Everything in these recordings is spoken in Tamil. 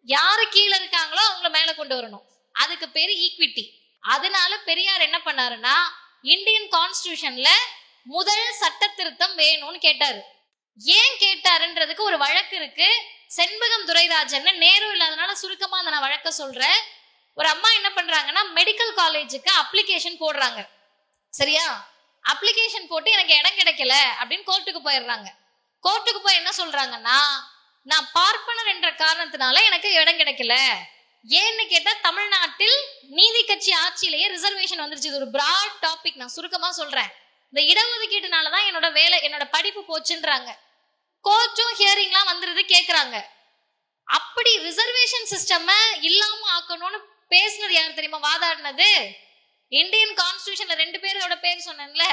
யாரு கீழே இருக்காங்களோ அவங்கள மேல கொண்டு வரணும். அதுக்கு பேரு ஈக்விட்டி. அதனால பெரியார் என்ன பண்ணாருன்னா, இந்தியன் கான்ஸ்டிடியூஷன்ல முதல் சட்ட திருத்தம் வேணும்னு கேட்டாரு. ஏன் கேட்டாருன்றதுக்கு ஒரு வழக்கு இருக்கு. செண்பகம் துரைராஜன், நேரு இல்லாதனால சுருக்கமா நான் வழக்க சொல்றேன். ஒரு அம்மா என்ன பண்றாங்கன்னா, மெடிக்கல் காலேஜுக்கு அப்ளிகேஷன் போடுறாங்க. சரியா? அப்ளிகேஷன் போட்டு எனக்கு இடம் கிடைக்கல அப்படின்னு கோர்ட்டுக்கு போயிடுறாங்க. கோர்ட்டுக்கு போய் என்ன சொல்றாங்கன்னா, நான் பார்ப்பனர் என்ற காரணத்தினால எனக்கு இடம் கிடைக்கல. ஏன்னு கேட்டா, தமிழ்நாட்டில் நீதி கட்சி ஆட்சியிலேயே ரிசர்வேஷன் வந்துருச்சு. இது ஒரு பிராட் டாபிக், நான் சுருக்கமா சொல்றேன். இந்த இடஒதுக்கீட்டுனாலதான் என்னோட வேலை, என்னோட படிப்பு போச்சுன்றாங்க. கோர்ட்டும் ஹியரிங்லாம் வந்துருது, கேக்குறாங்க. அப்படி ரிசர்வேஷன் சிஸ்டம் இல்லாம ஆக்கணும்னு பேசினது யாரு தெரியுமா? வாதாடினது இந்தியன் கான்ஸ்டிடியூஷன்ல 2 பேரோட பேர் சொன்னேன்ல,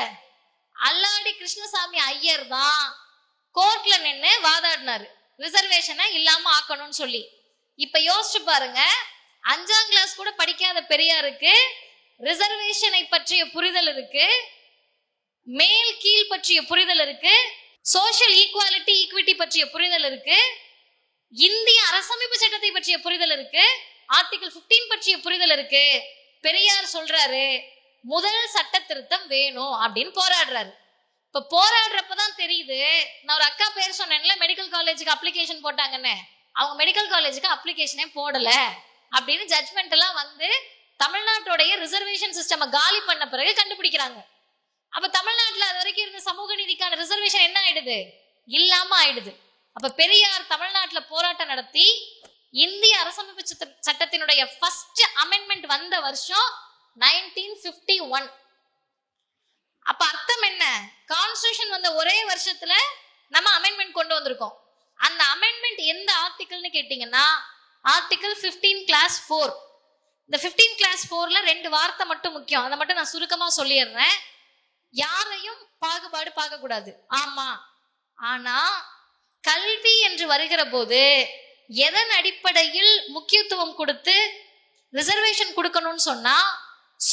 அல்லாடி கிருஷ்ணசாமி ஐயர் தான் கோர்ட்ல நின்று வாதாடினாரு, ரிசர்வேஷனை இல்லாம ஆக்கணும்னு சொல்லி. இப்ப யோசிச்சு பாருங்க, 5ஆம் கிளாஸ் கூட படிக்காத பெரியாருக்கு ரிசர்வேஷனை பற்றிய புரிதல் இருக்கு, மேல் கீழ் பற்றிய புரிதல் இருக்கு, சோஷியல் ஈக்குவாலிட்டி ஈக்விட்டி பற்றிய புரிதல் இருக்கு, இந்திய அரசமைப்பு சட்டத்தை பற்றிய புரிதல் இருக்கு, ஆர்டிகல் 15 பற்றிய புரிதல் இருக்கு. பெரியார் சொல்றாரு, முதல் சட்ட திருத்தம் வேணும் அப்படின்னு போராடுறாரு. இப்ப போராடுறப்பதான் தெரியுது, நான் ஒரு அக்கா பேர் சொன்னேன்ல, மெடிக்கல் காலேஜுக்கு அப்ளிகேஷன் போட்டாங்கன்னு, அவங்க மெடிக்கல் காலேஜுக்கு அப்ளிகேஷனே போடல அப்படின்னு ஜட்மெண்ட் எல்லாம் வந்து தமிழ்நாட்டுடைய ரிசர்வேஷன் சிஸ்டம் காலி பண்ண பிறகு கண்டுபிடிக்கிறாங்க. அப்ப தமிழ்நாட்டுல அது வரைக்கும் இருந்த சமூக நீதிக்கான ரிசர்வேஷன் என்ன ஆயிடுது? இல்லாம ஆயிடுது. அப்ப பெரியார் தமிழ்நாட்டுல போராட்டம் நடத்தி இந்திய அரசமைப்பு சட்டத்தினுடைய ஃபர்ஸ்ட் அமெண்ட்மெண்ட் வந்த வருஷம் 1951. அப்ப அர்த்தம் என்ன? கான்ஸ்டிடியூஷன் வந்த ஒரே வருஷத்துல நம்ம அமெண்ட்மெண்ட் கொண்டு வந்திருக்கோம். அந்த அமெண்ட்மெண்ட் எந்த ஆர்டிகல்னு கேட்டீங்கன்னா, ஆர்டிகல் 15 கிளாஸ் 4. இந்த 15 கிளாஸ் 4ல 2 வார்த்தை மட்டும் முக்கியம், அதை மட்டும் நான் சுருக்கமா சொல்லிடுறேன். யாரையும் பாகுபாடு பார்க்க கூடாது. ஆமா, ஆனா கல்வி என்று வருகிற போது எதன் அடிப்படையில் முக்கியத்துவம் கொடுத்து ரிசர்வேஷன் கொடுக்கணும்னு சொன்னா,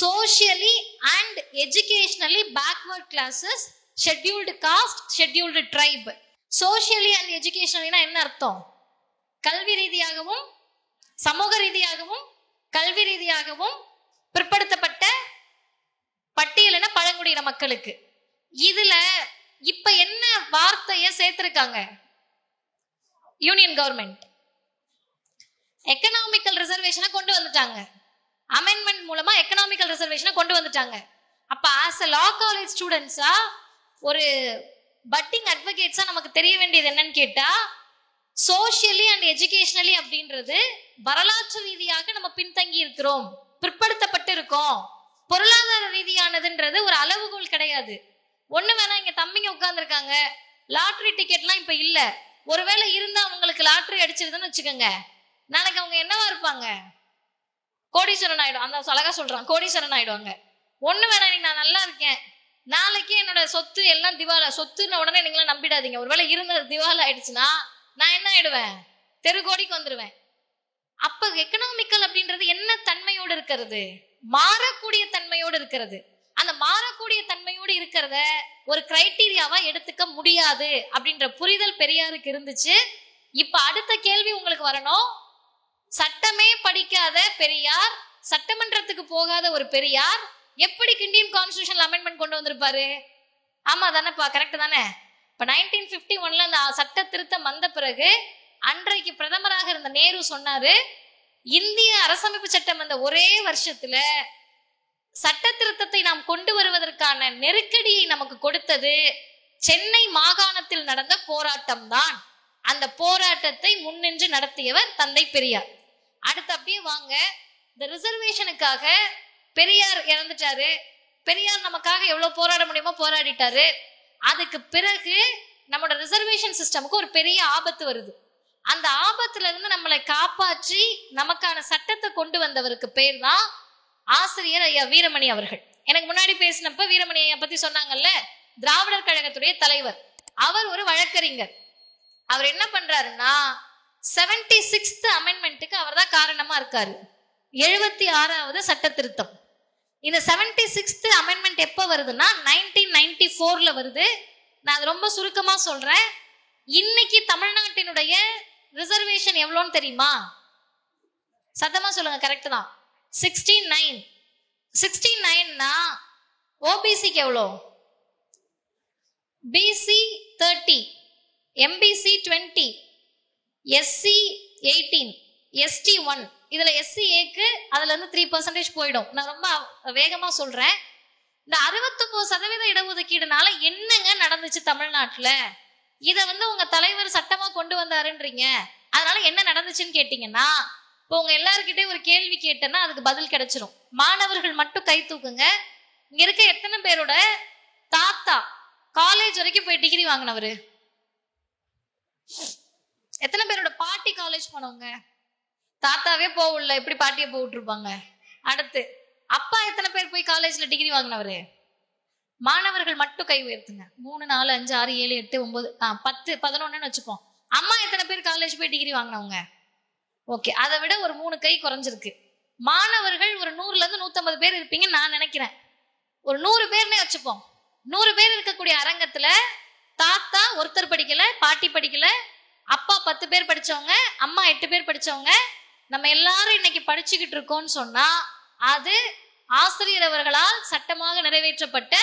socially and educationally backward classes, scheduled caste, scheduled tribe. Socially and எஜுகேஷனலினா என்ன அர்த்தம்? கல்வி ரீதியாகவும் சமூக ரீதியாகவும் கல்வி ரீதியாகவும் பிற்படுத்தப்பட்ட பட்டியலின பழங்குடியின மக்களுக்கு. இதுல இப்ப என்ன வார்த்தைய சேர்த்திருக்காங்க யூனியன் கவர்மெண்ட்? எக்கனாமிக்கல் ரிசர்வேஷனை கொண்டு வந்துட்டாங்க. அமெண்ட்மெண்ட் மூலமா எக்கனாமிக்கல் ரிசர்வேஷனை கொண்டு வந்துட்டாங்க. அப்ப ஆஸ் a law college ஸ்டூடெண்ட்ஸா, ஒரு பட்டிங் அட்வொகேட்ஸா நமக்கு தெரிய வேண்டியது என்னன்னு கேட்டா, சோஷியலி அண்ட் எஜுகேஷனலி அப்படின்றது வரலாற்று ரீதியாக நம்ம பின்தங்கி இருக்கிறோம், பிற்படுத்தப்பட்டு இருக்கோம். பொருளாதார ரீதியானதுன்றது ஒரு அளவுகோல் கிடையாது. ஒண்ணு வேணா, இங்க தம்பிங்க உட்கார்ந்து இருக்காங்க, லாட்டரி டிக்கெட்லாம் இப்ப இல்ல, ஒருவேளை இருந்தா அவங்களுக்கு லாட்டரி அடிச்சிருதுன்னு வச்சுக்கோங்க, நாளைக்கு அவங்க என்னவா இருப்பாங்க? கோடீஸ்வரன் ஆயிடும். அந்த அழகா சொல்றான், கோடீஸ்வரன் ஆயிடுவாங்க. ஒண்ணு வேணா, இன்னைக்கு நான் நல்லா இருக்கேன், நாளைக்கு என்னோட சொத்து எல்லாம் திவாலா, சொத்துன்னு உடனே நீங்களாம் நம்பிடாதீங்க. ஒருவேளை இருந்தது திவாலா ஆயிடுச்சுன்னா நான் என்ன ஆயிடுவேன்? தெருகோடிக்கு வந்துடுவேன். அப்ப எக்கனாமிக்கல் அப்படின்றது என்ன தன்மையோடு இருக்கிறது? மாறக்கூடிய தன்மையோடு இருக்கிறது. அந்த மாறக்கூடிய தன்மையோடு இருக்கிறத ஒரு கிரைட்டீரியாவா எடுத்துக்க முடியாது அப்படின்ற புரிதல் பெரியாருக்கு இருந்துச்சு. இப்ப அடுத்த கேள்வி உங்களுக்கு வரணும், சட்டமே படிக்காத பெரியார், சட்டமன்றத்துக்கு போகாத ஒரு பெரியார் எப்படி இந்தியன் கான்ஸ்டிடியூஷன் அமெண்ட்மெண்ட் கொண்டு வந்திருப்பாரு? ஆமா தானேப்பா, கரெக்ட் தானே? இப்ப 1951ல அந்த சட்ட திருத்தம் வந்த பிறகு அன்றைக்கு பிரதமராக இருந்த நேரு சொன்னாரு, இந்திய அரசமைப்பு சட்டம் அந்த ஒரே வருஷத்துல சட்ட திருத்தத்தை நாம் கொண்டு வருவதற்கான நெருக்கடியை நமக்கு கொடுத்தது சென்னை மாகாணத்தில் நடந்த போராட்டம் தான். அந்த போராட்டத்தை முன்னின்று நடத்தியவர் தந்தை பெரியார். அடுத்து அப்படியே வாங்க, இந்த ரிசர்வேஷனுக்காக பெரியார் இறந்துட்டாரு. பெரியார் நமக்காக எவ்வளவு போராட முடியுமோ போராடிட்டாரு. அதுக்கு பிறகு நம்மளோட ரிசர்வேஷன் சிஸ்டமுக்கு ஒரு பெரிய ஆபத்து வருது. அந்த ஆபத்துல இருந்து நம்மளை காப்பாற்றி நமக்கான சட்டத்தை கொண்டு வந்தவருக்கு பேர் தான் ஆசிரியர் ஐயா வீரமணி அவர்கள். எனக்கு முன்னாடி பேசினப்ப வீரமணி ஐயா பத்தி சொன்னாங்கல்ல, திராவிடர் கழகத்துடைய தலைவர். அவர் ஒரு வழக்கறிஞர். அவர் என்ன பண்றாருன்னா, 76th அமெண்ட்மெண்ட்டுக்கு அவர் தான் காரணமா இருக்காரு. 76வது சட்ட திருத்தம். இந்த 76th அமெண்ட்மெண்ட் எப்ப வருதுன்னா 1994ல வருது. நான் அது ரொம்ப சுருக்கமா சொல்றேன். இன்னைக்கு தமிழ்நாட்டினுடைய ரிசர்வேஷன் எவ்வளோன்னு தெரியுமா? சத்தமா சொல்லுங்க, கரெக்ட் தான். 69. 69னா ஓபிசிக்கு எவ்வளோ? BC 30, MBC 20, SC 18, ST 1. இதுல எஸ்சிஏக்கு அதுல இருந்து 3% போயிடும். நான் ரொம்ப வேகமா சொல்றேன். இந்த 69% இடஒதுக்கீடுனால என்னங்க நடந்துச்சு தமிழ்நாட்டுல? இத உங்க தலைவர் சட்டமா கொண்டு வந்தாருன்றீங்க. அதனால என்ன நடந்துச்சுன்னு கேட்டீங்கன்னா, இப்போ உங்க எல்லாருக்கிட்டே ஒரு கேள்வி கேட்டேன்னா அதுக்கு பதில் கிடைச்சிரும். மாணவர்கள் மட்டும் கை தூக்குங்க. இங்க இருக்க எத்தனை பேரோட தாத்தா காலேஜ் வரைக்கும் போய் டிகிரி வாங்கினவரு? எத்தனை பேரோட பாட்டி காலேஜ் போனவங்க? தாத்தாவே போகல, எப்படி பாட்டியை போட்டு இருப்பாங்க? அடுத்து அப்பா எத்தனை பேர் போய் காலேஜ்ல டிகிரி வாங்கினவரு? மாணவர்கள் மட்டும் கை உயர்த்துங்க. 3, 4, 5, 6, 7, 8, 9, 10, 11 வச்சுப்போம். அம்மா எத்தனை பேர் காலேஜ் போய் டிகிரி வாங்கினவங்க? ஓகே, அதை விட ஒரு 3 கை குறைஞ்சிருக்கு. மாணவர்கள் ஒரு 100ல இருந்து 150 பேர் இருப்பீங்கன்னு நான் நினைக்கிறேன். ஒரு 100 பேர்னே வச்சுப்போம். 100 பேர் இருக்கக்கூடிய அரங்கத்துல தாத்தா ஒருத்தர் படிக்கல, பாட்டி படிக்கல, அப்பா 10 பேர் படிச்சவங்க, அம்மா 8 பேர் படிச்சவங்க, நம்ம எல்லாரும் இன்னைக்கு படிச்சுக்கிட்டு இருக்கோம்னு சொன்னா அது ஆசிரியர் அவர்களால் சட்டமாக நிறைவேற்றப்பட்ட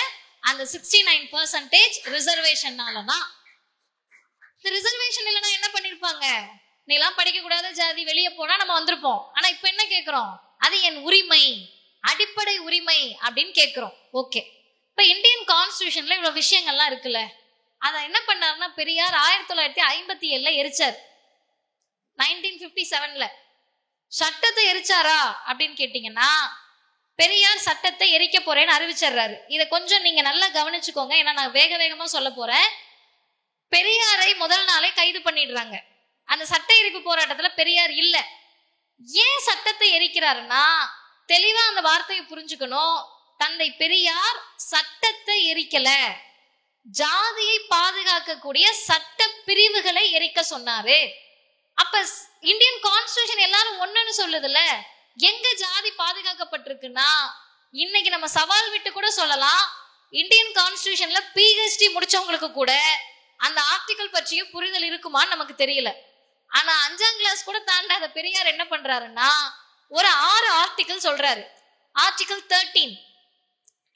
அந்த 69% ரிசர்வேஷனாலதான். இந்த ரிசர்வேஷன் இல்லைன்னா என்ன பண்ணிருப்பாங்க? நீ எல்லாம் படிக்க கூடாத ஜாதி, வெளியே போனா நம்ம வந்திருப்போம். ஆனா இப்ப என்ன கேட்கிறோம்? அது என் உரிமை, அடிப்படை உரிமை அப்படின்னு கேட்கிறோம். ஓகே, இப்ப இந்தியன் கான்ஸ்டிடியூஷன்ல இவ்வளவு விஷயங்கள்லாம் இருக்குல்ல, அத என்ன பண்ணாருன்னா பெரியார் 1957 எரிச்சார். 1957 சட்டத்தை எரிச்சாரா அப்படின்னு கேட்டீங்கன்னா, பெரியார் சட்டத்தை எரிக்க போறேன்னு அறிவிச்சிடுறாரு. இதை கொஞ்சம் நீங்க நல்லா கவனிச்சுக்கோங்க, ஏன்னா நான் வேக வேகமா சொல்ல போறேன். பெரியாரை முதல் நாளே கைது பண்ணிடுறாங்க. அந்த சட்ட எரிப்பு போராட்டத்துல பெரியார் இல்ல. ஏன் சட்டத்தை எரிக்கிறாருன்னா, தெளிவா அந்த வார்த்தையை புரிஞ்சுக்கணும். தந்தை பெரியார் சட்டத்தை எரிக்கல, ஜாதியை பாதுகாக்கக்கூடிய சட்ட பிரிவுகளை எரிக்க சொன்னாரு. அப்ப இந்தியன் கான்ஸ்டிடியூஷன் எல்லாரும் ஒண்ணுன்னு சொல்லுதுல, எங்க ஜாதி பாதுகாக்கப்பட்டிருக்குன்னா, இன்னைக்கு நம்ம சவால் விட்டு கூட சொல்லலாம், இந்தியன் கான்ஸ்டிடியூஷன்ல PhD முடிச்சவங்களுக்கு கூட அந்த ஆர்டிகல் பற்றிய புரிதல் இருக்குமான்னு நமக்கு தெரியல. ஆனா 5ஆம் கிளாஸ் கூட தாண்டாத பெரியார் என்ன பண்றாருன்னா, ஒரு 6 ஆர்டிகல் சொல்றாரு. ஆர்டிகல் 13,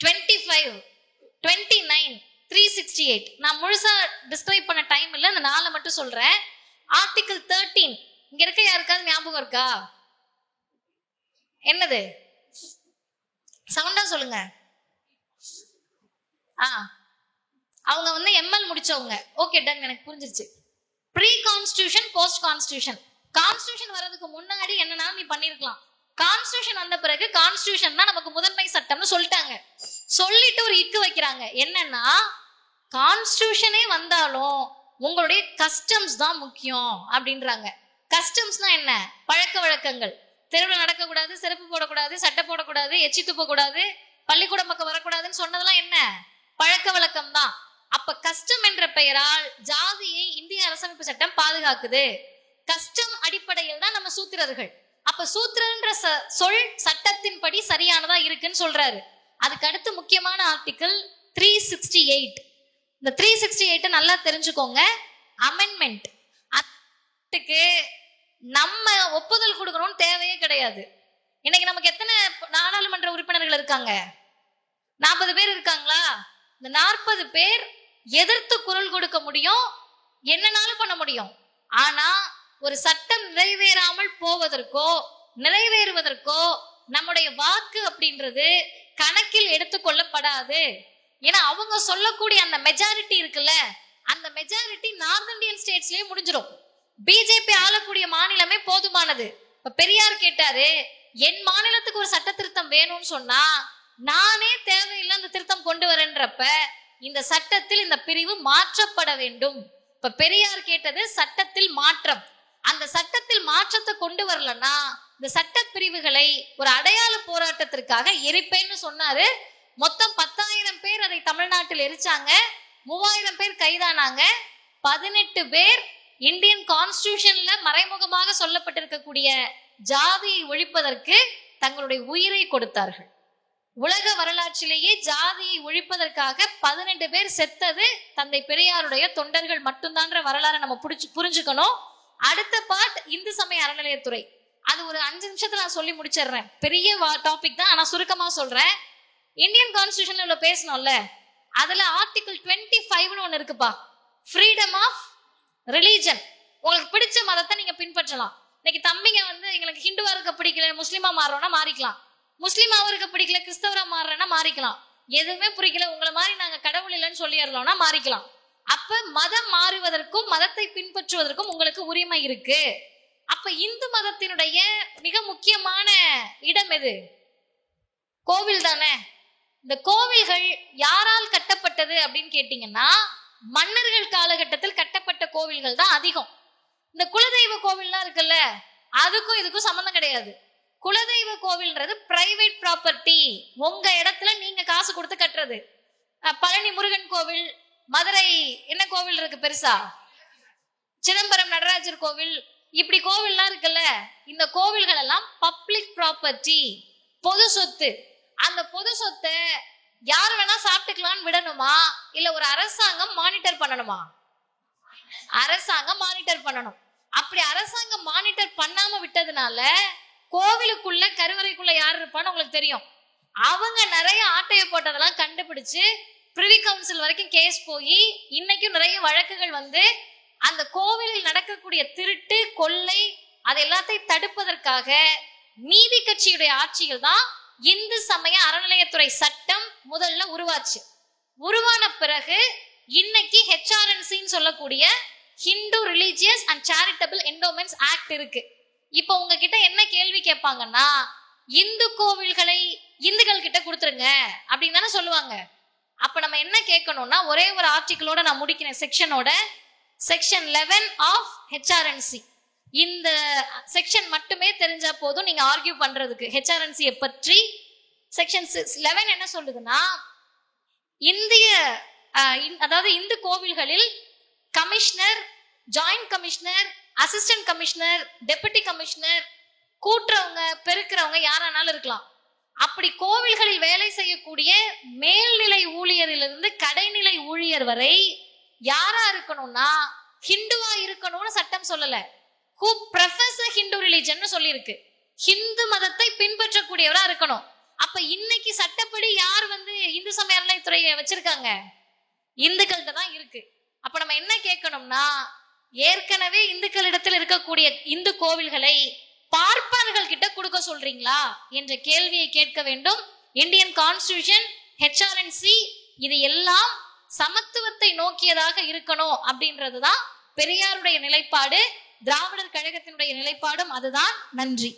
25, 29, 368. நான் முழுசா டிஸ்கிரைப் பண்ண டைம் இல்ல, அந்த 4 மட்டும் சொல்றேன். ஆர்டிகல் 13 இங்க இருக்க யாருக்காவது ஞாபகம் இருக்கா? என்னது? சவுண்டா சொல்லுங்க. அவங்க எம்எல் முடிச்சவங்க. ஓகே டன், எனக்கு புரிஞ்சிருச்சு. Pre constitution, post constitution. Constitution வர்றதுக்கு முன்னாடி என்னன்னா நீ பண்ணிருக்கலாம். கான்ஸ்டிடியூஷன் வந்த பிறகு கான்ஸ்டிடியூஷன் தான் நமக்கு முதன்மை சட்டம்னு சொல்லிட்டாங்க. சொல்லிட்டு ஒரு இக்கு வைக்கிறாங்க. என்னன்னா, கான்ஸ்டிடியூஷனே வந்தாலும் உங்களுடைய கஸ்டம்ஸ் தான் முக்கியம் அப்படின்றாங்க. கஸ்டம்ஸ்னா என்ன? பழக்க வழக்கங்கள். தெருவில் நடக்கக்கூடாது, செருப்பு போடக்கூடாது, சட்டை போடக்கூடாது, எச்சி துப்ப கூடாது, பள்ளிக்கூடம் பக்கம் வரக்கூடாதுன்னு சொன்னதெல்லாம் என்ன? பழக்க வழக்கம் தான். அப்ப கஸ்டம் என்ற பெயரால் ஜாதியை இந்திய அரசமைப்பு சட்டம் பாதுகாக்குது. கஸ்டம் அடிப்படையில் தான் நம்ம சூத்திரர்கள். அப்ப சூத்திரன்ற சொல் சட்டத்தின்படி சரியானதா இருக்குன்னு சொல்றாரு. அதுக்கு அடுத்து முக்கியமான ஆர்டிகல் 368. இந்த 368 நல்லா தெரிஞ்சுக்கோங்க. அமெண்ட்மெண்ட். அதுக்கு நம்ம ஒப்புதல் கொடுக்கணும்னு தேவையே கிடையாது. இன்னைக்கு நமக்கு எத்தனை நாடாளுமன்ற உறுப்பினர்கள் இருக்காங்க? 40 பேர் இருக்காங்களா? இந்த 40 பேர் எதிர்த்து குரல் கொடுக்க முடியும், என்னனாலும் பண்ண முடியும். ஆனா ஒரு சட்டம் நிறைவேறாமல் போவதற்கோ நிறைவேறுவதற்கோ நம்முடைய வாக்கு அப்படின்றது கணக்கில் எடுத்துக்கொள்ளப்படாது. ஏன்னா அவங்க சொல்லக்கூடிய அந்த மெஜாரிட்டி இருக்குல்ல, அந்த மெஜாரிட்டி நார்த் இந்தியன் ஸ்டேட்ஸ்லயே முடிஞ்சிடும். பிஜேபி ஆளக்கூடிய மாநிலமே போதுமானது. இப்ப பெரியார் கேட்டாரு, என் மாநிலத்துக்கு ஒரு சட்ட திருத்தம் வேணும்னு சொன்னா நானே தேவையில்லை அந்த திருத்தம் கொண்டு வரேன்றப்ப இந்த சட்டத்தில் இந்த பிரிவு மாற்றப்பட வேண்டும். இப்ப பெரியார் கேட்டது சட்டத்தில் மாற்றம். அந்த சட்டத்தில் மாற்றத்தை கொண்டு வரலன்னா இந்த சட்ட பிரிவுகளை ஒரு அடையாள போராட்டத்திற்காக எரிப்பேன்னு சொன்னாரு. மொத்தம் 10,000 பேர் அதை தமிழ்நாட்டில் எரிச்சாங்க. 3000 பேர் கைதானாங்க. 18 பேர் இந்தியன் கான்ஸ்டிடியூஷன்ல மறைமுகமாக சொல்லப்பட்டிருக்கக்கூடிய ஜாதியை ஒழிப்பதற்கு தங்களுடைய உயிரை கொடுத்தார்கள். உலக வரலாற்றிலேயே ஜாதியை ஒழிப்பதற்காக 18 பேர் செத்தது தந்தை பெரியாருடைய தொண்டர்கள் மட்டும்தான்ற வரலாறு நம்ம புரிஞ்சுக்கணும். அடுத்த பார்ட் இந்து சமய அறநிலையத்துறை. அது ஒரு 5 நிமிஷத்துல நான் சொல்லி முடிச்சிடுறேன். பெரிய டாபிக் தான், ஆனா சுருக்கமா சொல்றேன். இந்தியன் கான்ஸ்டிடியூஷன்ல இவ்வளவு பேசணும்ல, அதுல ஆர்டிகிள் 25ன்னு ஒண்ணு இருக்குப்பா, ஃப்ரீடம் ஆஃப் ரிலீஜன். உங்களுக்கு பிடிச்ச மதத்தை நீங்க பின்பற்றலாம். இன்னைக்கு தம்பிங்க வந்து எங்களுக்கு ஹிந்துவா இருக்க பிடிக்கல, முஸ்லீமா மாறுறோம்னா மாறிக்கலாம். முஸ்லீமாவும் இருக்க பிடிக்கல, கிறிஸ்தவரா மாறுறேன்னா மாறிக்கலாம். எதுவுமே பிடிக்கல, உங்களை மாதிரி நாங்க கடவுள் இல்லைன்னு சொல்லிடலாம்னா மாறிக்கலாம். அப்ப மதம் மாறுவதற்கும் மதத்தை பின்பற்றுவதற்கும் உங்களுக்கு உரிமை இருக்கு. அப்ப இந்து மதத்தினுடைய மிக முக்கியமான இடம் எது? கோவில் தானே. இந்த கோவில்கள் யாரால் கட்டப்பட்டது அப்படின்னு கேட்டீங்கன்னா, மன்னர்கள் காலகட்டத்தில் கட்டப்பட்ட கோவில்கள் தான் அதிகம். இந்த குலதெய்வ கோவில்லாம் இருக்குல்ல, அதுக்கும் இதுக்கும் சம்பந்தம் கிடையாது. குலதெய்வ கோவில்ன்றது பிரைவேட் ப்ராப்பர்ட்டி, உங்க இடத்துல நீங்க காசு கொடுத்து கட்டுறது. பழனி முருகன் கோவில், மதுரை என்ன கோவில் இருக்கு பெருசா, சிதம்பரம் நடராஜர் கோவில், இப்படி கோவில்லாம் இருக்குல்ல, இந்த கோவில்கள் எல்லாம் பப்ளிக் ப்ராப்பர்ட்டி, பொது சொத்து. அந்த பொது சொத்தை யார் வேணா சாப்பிட்டுக்கலாம்னு விடணுமா, இல்ல ஒரு அரசாங்கம் மானிட்டர் பண்ணணுமா? அரசாங்கம் மானிட்டர் பண்ணணும். அப்படி அரசாங்கம் மானிட்டர் பண்ணாம விட்டதுனால கோவிலுக்குள்ள கருவறைக்குள்ள யார் இருப்பான்னு உங்களுக்கு தெரியும். அவங்க நிறைய ஆட்டைய போட்டதெல்லாம் கண்டுபிடிச்சு பிரிவி கவுன்சில் வரைக்கும் கேஸ் போய் இன்னைக்கும் நிறைய வழக்குகள் வந்து அந்த கோவிலில் நடக்கக்கூடிய திருட்டு கொள்ளை அது எல்லாத்தையும் தடுப்பதற்காக நீதி கட்சியுடைய ஆட்சிகள் தான் இந்து சமய அறநிலையத்துறை சட்டம் முதல்ல உருவாச்சு. உருவான பிறகு இன்னைக்கு HRNCன்னு சொல்லக்கூடிய Hindu religious and charitable endowments act இருக்கு. இப்ப உங்ககிட்ட என்ன கேள்வி கேட்பாங்கன்னா, இந்து கோவில்களை இந்துக்கள் கிட்ட கொடுத்துருங்க அப்படின்னு தானே சொல்லுவாங்க. அப்ப நம்ம என்ன கேட்கணும்னா, ஒரே ஒரு ஆர்டிகிளோட நான் முடிக்கிறேன், செக்ஷனோட, செக்ஷன் 11 ஆஃப் HRNC. இந்த செக்ஷன் மட்டுமே தெரிஞ்சா போதும் நீங்க ஆர்கியூ பண்றதுக்கு HRNC பற்றி. செக்ஷன் 11 என்ன சொல்லுதுன்னா, இந்திய அதாவது இந்து கோவில்களில் commissioner, joint commissioner, assistant commissioner, deputy commissioner, கூட்டுறவங்க பெருக்கிறவங்க யாரானாலும் இருக்கலாம். அப்படி கோவில்களில் வேலை செய்யக்கூடிய மேல்நிலை ஊழியரிலிருந்து கடைநிலை ஊழியர் வரை யாரா இருக்கணும்னா ஹிந்துவா இருக்கணும்னு சட்டம் சொல்லல. who profess a Hindu religion சொல்லி இருக்கு. ஹிந்து மதத்தை பின்பற்றக்கூடியவரா இருக்கணும். அப்ப இன்னைக்கு சட்டப்படி யார் வந்து இந்து சமய அறநிலையத்துறையை வச்சிருக்காங்க? இந்துக்கள்கிட்ட தான் இருக்கு. அப்ப நம்ம என்ன கேட்கணும்னா, ஏற்கனவே இந்துக்களிடத்தில் இருக்கக்கூடிய இந்து கோவில்களை பார்ப்பனர்கள் கிட்ட கொடுக்க சொல்றீங்களா என்ற கேள்வியை கேட்க வேண்டும். இந்தியன் கான்ஸ்டிடியூஷன், HRNC இது எல்லாம் சமத்துவத்தை நோக்கியதாக இருக்கணும் அப்படின்றதுதான் பெரியாருடைய நிலைப்பாடு, திராவிடர் கழகத்தினுடைய நிலைப்பாடும் அதுதான். நன்றி.